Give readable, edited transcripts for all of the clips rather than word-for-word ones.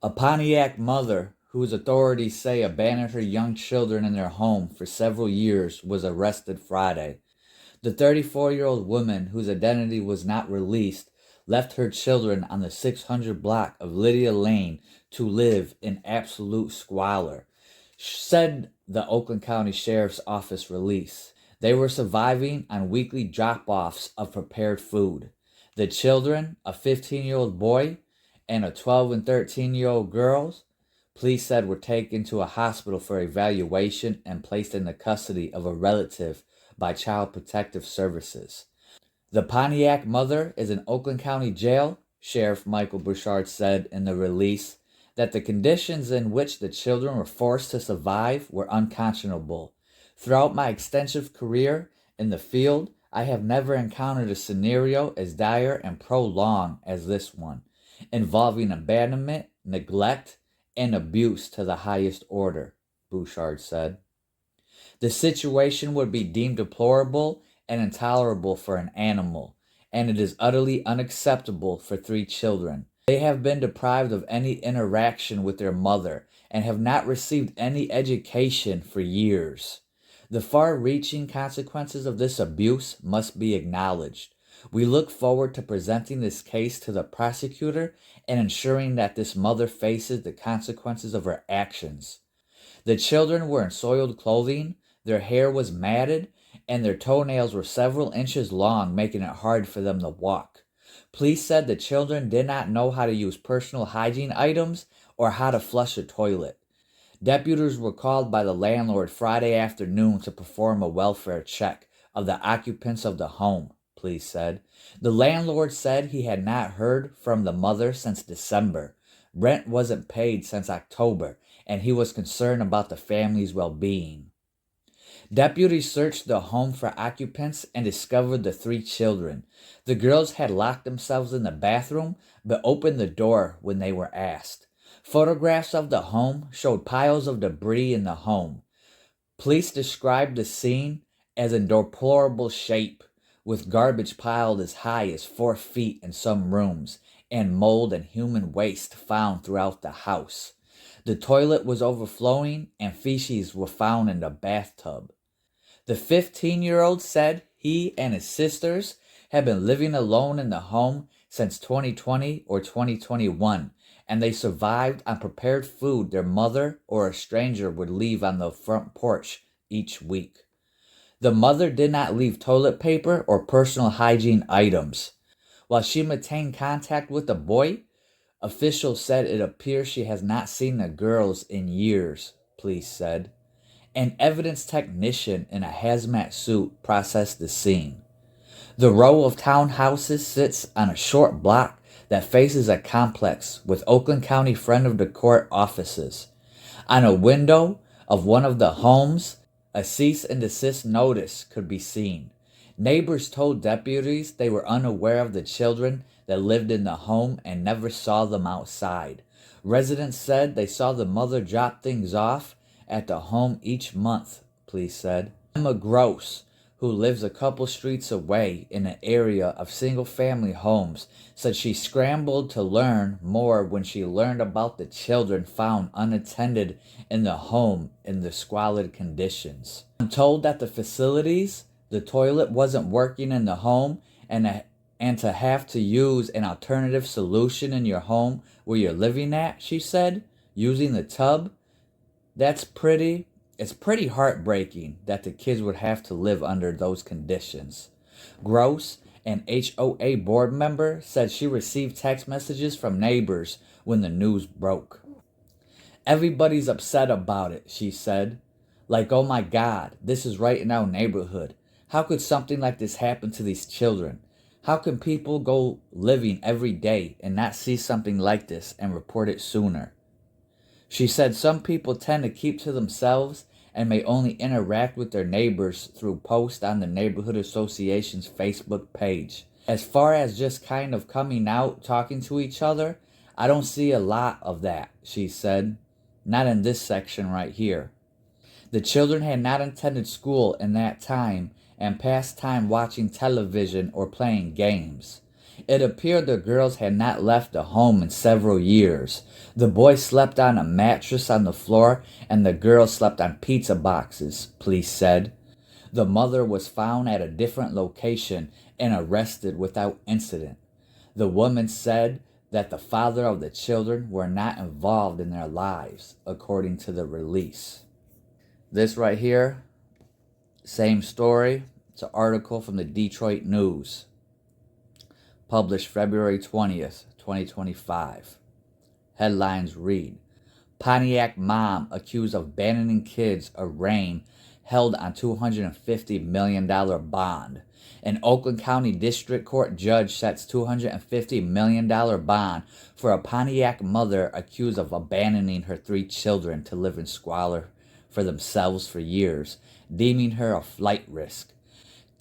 A Pontiac mother, whose authorities say abandoned her young children in their home for several years, was arrested Friday. The 34-year-old woman, whose identity was not released, left her children on the 600 block of Lydia Lane to live in absolute squalor, said the Oakland County Sheriff's Office release. They were surviving on weekly drop-offs of prepared food. The children, a 15-year-old boy and a 12 and 13-year-old girls, police said were taken to a hospital for evaluation and placed in the custody of a relative by Child Protective Services. The Pontiac mother is in Oakland County Jail, Sheriff Michael Bouchard said in the release that the conditions in which the children were forced to survive were unconscionable. Throughout my extensive career in the field, I have never encountered a scenario as dire and prolonged as this one, involving abandonment, neglect, and abuse to the highest order, Bouchard said. The situation would be deemed deplorable and intolerable for an animal, and it is utterly unacceptable for 3 children. They have been deprived of any interaction with their mother and have not received any education for years. The far-reaching consequences of this abuse must be acknowledged. We look forward to presenting this case to the prosecutor and ensuring that this mother faces the consequences of her actions. The children were in soiled clothing, their hair was matted, and their toenails were several inches long, making it hard for them to walk. Police said the children did not know how to use personal hygiene items or how to flush a toilet. Deputies were called by the landlord Friday afternoon to perform a welfare check of the occupants of the home, police said. The landlord said he had not heard from the mother since December. Rent wasn't paid since October, and he was concerned about the family's well-being. Deputies searched the home for occupants and discovered the 3 children. The girls had locked themselves in the bathroom, but opened the door when they were asked. Photographs of the home showed piles of debris in the home. Police described the scene as in deplorable shape, with garbage piled as high as 4 feet in some rooms, and mold and human waste found throughout the house. The toilet was overflowing, and feces were found in the bathtub. The 15-year-old said he and his sisters had been living alone in the home since 2020 or 2021, and they survived on prepared food their mother or a stranger would leave on the front porch each week. The mother did not leave toilet paper or personal hygiene items. While she maintained contact with the boy, officials said it appears she has not seen the girls in years, police said. An evidence technician in a hazmat suit processed the scene. The row of townhouses sits on a short block that faces a complex with Oakland County Friend of the Court offices. On a window of one of the homes, a cease and desist notice could be seen. Neighbors told deputies they were unaware of the children that lived in the home and never saw them outside. Residents said they saw the mother drop things off at the home each month, police said. Emma Gross, who lives a couple streets away in an area of single-family homes, said she scrambled to learn more when she learned about the children found unattended in the home in the squalid conditions. I'm told that the facilities, the toilet wasn't working in the home, and to have to use an alternative solution in your home where you're living at, she said, using the tub. It's pretty heartbreaking that the kids would have to live under those conditions. Gross, an HOA board member, said she received text messages from neighbors when the news broke. Everybody's upset about it, she said. Like, oh my God, this is right in our neighborhood. How could something like this happen to these children? How can people go living every day and not see something like this and report it sooner? She said some people tend to keep to themselves and may only interact with their neighbors through posts on the neighborhood association's Facebook page. As far as just kind of coming out, talking to each other, I don't see a lot of that, she said. Not in this section right here. The children had not attended school in that time and passed time watching television or playing games. It appeared the girls had not left the home in several years. The boy slept on a mattress on the floor and the girl slept on pizza boxes, police said. The mother was found at a different location and arrested without incident. The woman said that the father of the children were not involved in their lives, according to the release. This right here, same story. It's an article from the Detroit News, published February 20th, 2025. Headlines read, Pontiac mom accused of abandoning kids arraigned, held on $250 million bond. An Oakland County District Court judge sets $250 million bond for a Pontiac mother accused of abandoning her 3 children to live in squalor for themselves for years, deeming her a flight risk.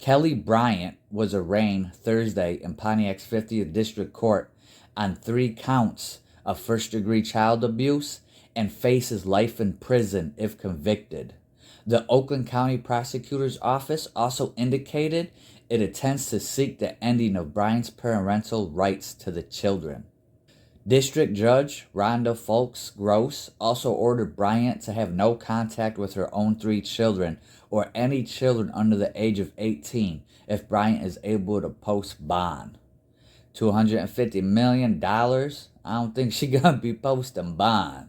Kelli Bryant was arraigned Thursday in Pontiac's 50th District Court on 3 counts of first-degree child abuse and faces life in prison if convicted. The Oakland County Prosecutor's Office also indicated it intends to seek the ending of Bryant's parental rights to the children. District Judge Rhonda Folks Gross also ordered Bryant to have no contact with her own 3 children or any children under the age of 18 if Bryant is able to post bond. $250 million? I don't think she's going to be posting bond.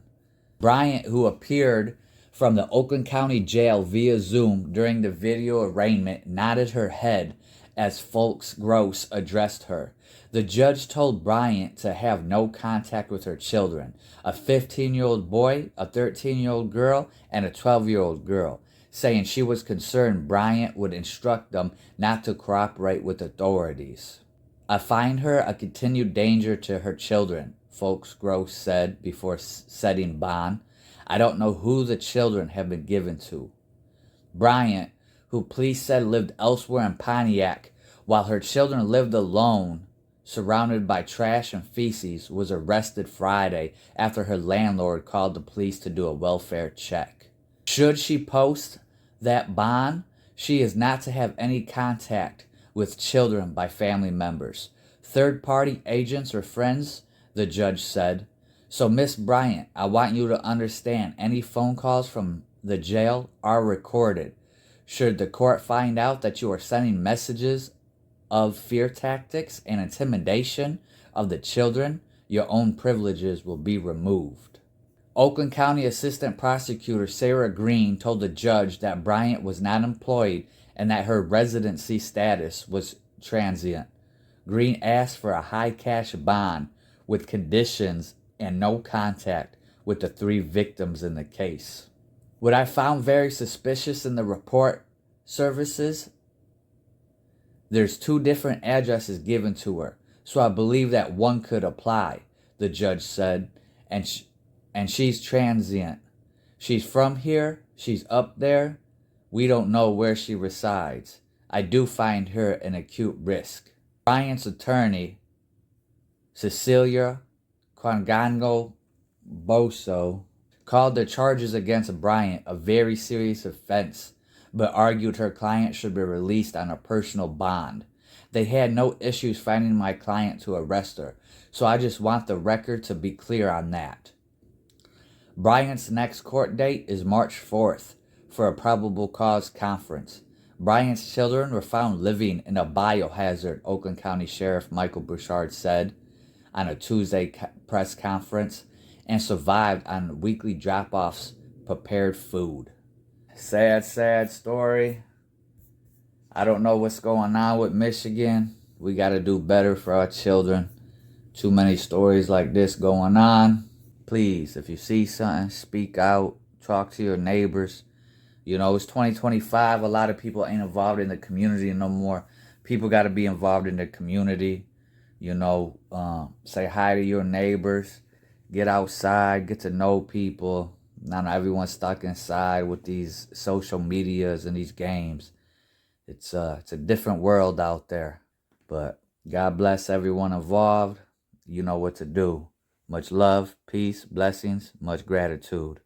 Bryant, who appeared from the Oakland County Jail via Zoom during the video arraignment, nodded her head as Folks Gross addressed her. The judge told Bryant to have no contact with her children, a 15-year-old boy, a 13-year-old girl, and a 12-year-old girl, saying she was concerned Bryant would instruct them not to cooperate with authorities. I find her a continued danger to her children, Folks Gross said before setting bond. I don't know who the children have been given to. Bryant, who police said lived elsewhere in Pontiac, while her children lived alone, surrounded by trash and feces, was arrested Friday after her landlord called the police to do a welfare check. Should she post that bond, she is not to have any contact with children by family members, third-party agents or friends, the judge said. So, Miss Bryant, I want you to understand any phone calls from the jail are recorded. Should the court find out that you are sending messages of fear tactics and intimidation of the children, your own privileges will be removed. Oakland County Assistant Prosecutor Sarah Green told the judge that Bryant was not employed and that her residency status was transient. Green asked for a high cash bond with conditions and no contact with the 3 victims in the case. What I found very suspicious in the report services, there's 2 different addresses given to her, so I believe that one could apply, the judge said, and she's transient. She's from here, she's up there, we don't know where she resides. I do find her an acute risk. Bryant's attorney, Cecilia Quangango Boso, called the charges against Bryant a very serious offense, but argued her client should be released on a personal bond. They had no issues finding my client to arrest her, so I just want the record to be clear on that. Bryant's next court date is March 4th for a probable cause conference. Bryant's children were found living in a biohazard, Oakland County Sheriff Michael Bouchard said on a Tuesday press conference, and survived on weekly drop-offs prepared food. Sad, sad story. I don't know what's going on with Michigan. We got to do better for our children. Too many stories like this going on. Please, if you see something, speak out. Talk to your neighbors. You know, it's 2025. A lot of people ain't involved in the community no more. People got to be involved in the community. You know, say hi to your neighbors. Get outside. Get to know people. Not everyone's stuck inside with these social medias and these games. It's a different world out there. But God bless everyone involved. You know what to do. Much love, peace, blessings, much gratitude.